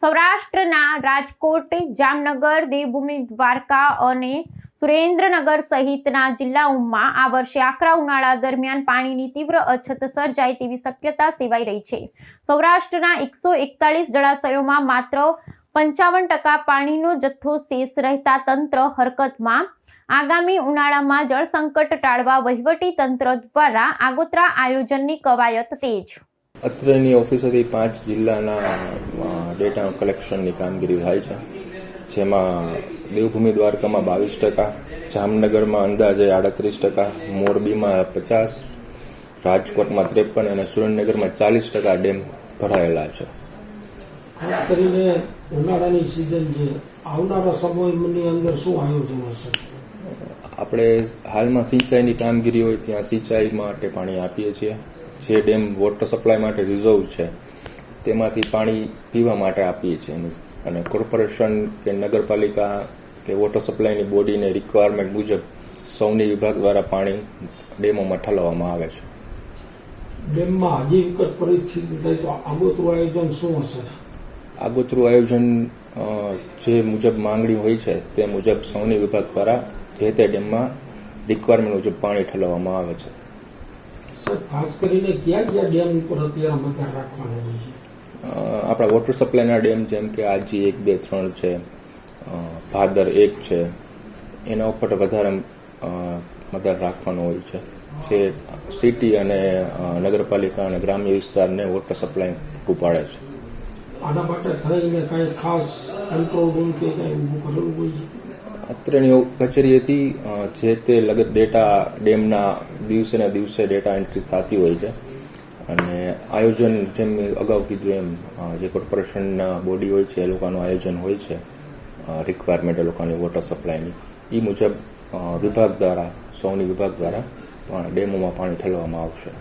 સૌરાષ્ટ્રના રાજકોટ, જામનગર, દેવભૂમિ દ્વારકા અને સુરેન્દ્રનગર સહિતના જિલ્લાઓમાં આ વર્ષે આકરા ઉનાળા દરમિયાન પાણીની તીવ્ર અછત સર્જાય તેવી શક્યતા સેવાઈ રહી છે। સૌરાષ્ટ્રના 141 જળાશયોમાં માત્ર 55% પાણીનો જથ્થો શેષ રહેતા તંત્ર હરકતમાં। આગામી ઉનાળામાં જળ સંકટ ટાળવા વહીવટી તંત્ર દ્વારા આગોતરા આયોજનની કવાયત તેજ। અત્રેની ઓફિસેથી 5 જિલ્લાના ડેટા કલેક્શનની કામગીરી થાય છે, જેમાં દેવભૂમિ દ્વારકામાં 22%, જામનગરમાં અંદાજે 38%, મોરબીમાં 50%, રાજકોટમાં 53% અને સુરેન્દ્રનગરમાં 40% ડેમ ભરાયેલા છે। ખાસ કરીને ઉનાળાની સિઝન છે, આવનારા સમયની અંદર શું આયોજન હશે? આપણે હાલમાં સિંચાઈની કામગીરી હોય ત્યાં સિંચાઈ માટે પાણી આપીએ છીએ। જે ડેમ વોટર સપ્લાય માટે રિઝર્વ છે તેમાંથી પાણી પીવા માટે આપીએ છીએ અને કોર્પોરેશન કે નગરપાલિકા કે વોટર સપ્લાયની બોડીને રિક્વાયરમેન્ટ મુજબ સૌની વિભાગ દ્વારા પાણી ડેમોમાં ઠલવવામાં આવે છે। ડેમમાં હજી વિકટ પરિસ્થિતિ થાય તો આગોતરું આયોજન શું હશે? આગોતરું આયોજન જે મુજબ માંગણી હોય છે તે મુજબ સૌની વિભાગ દ્વારા જે તે ડેમમાં રિક્વાયરમેન્ટ મુજબ પાણી ઠલવવામાં આવે છે। ખાસ કરીને ક્યાં ક્યાં ડેમ ઉપર અત્યારે બજાર રાખવાનું હોય છે? આપણા વોટર સપ્લાયના ડેમ જેમ કે આજી 1, 2, 3 છે, ભાદર 1 છે, એના ઉપર વધારે મદાર રાખવાનું હોય છે, જે સિટી અને નગરપાલિકા અને ગ્રામ્ય વિસ્તારને વોટર સપ્લાય પૂરું પાડે છે। આના માટે થઈને કાંઈ ખાસ કંટ્રોલ રૂમ કે કાંઈ ઊભું કરેલું હોય છે? અત્રેની કચેરીએથી જે તે લગત ડેટા ડેમના દિવસે ને દિવસે ડેટા એન્ટ્રી થતી હોય છે અને આયોજન જેમ અગાઉ કીધું એમ જે કોર્પોરેશનના બોડી હોય છે એ લોકોનું આયોજન હોય છે, રિક્વાયરમેન્ટ એ લોકોની વોટર સપ્લાયની, એ મુજબ વિભાગ દ્વારા સૌની વિભાગ દ્વારા ડેમોમાં પાણી ઠલવવામાં આવશે।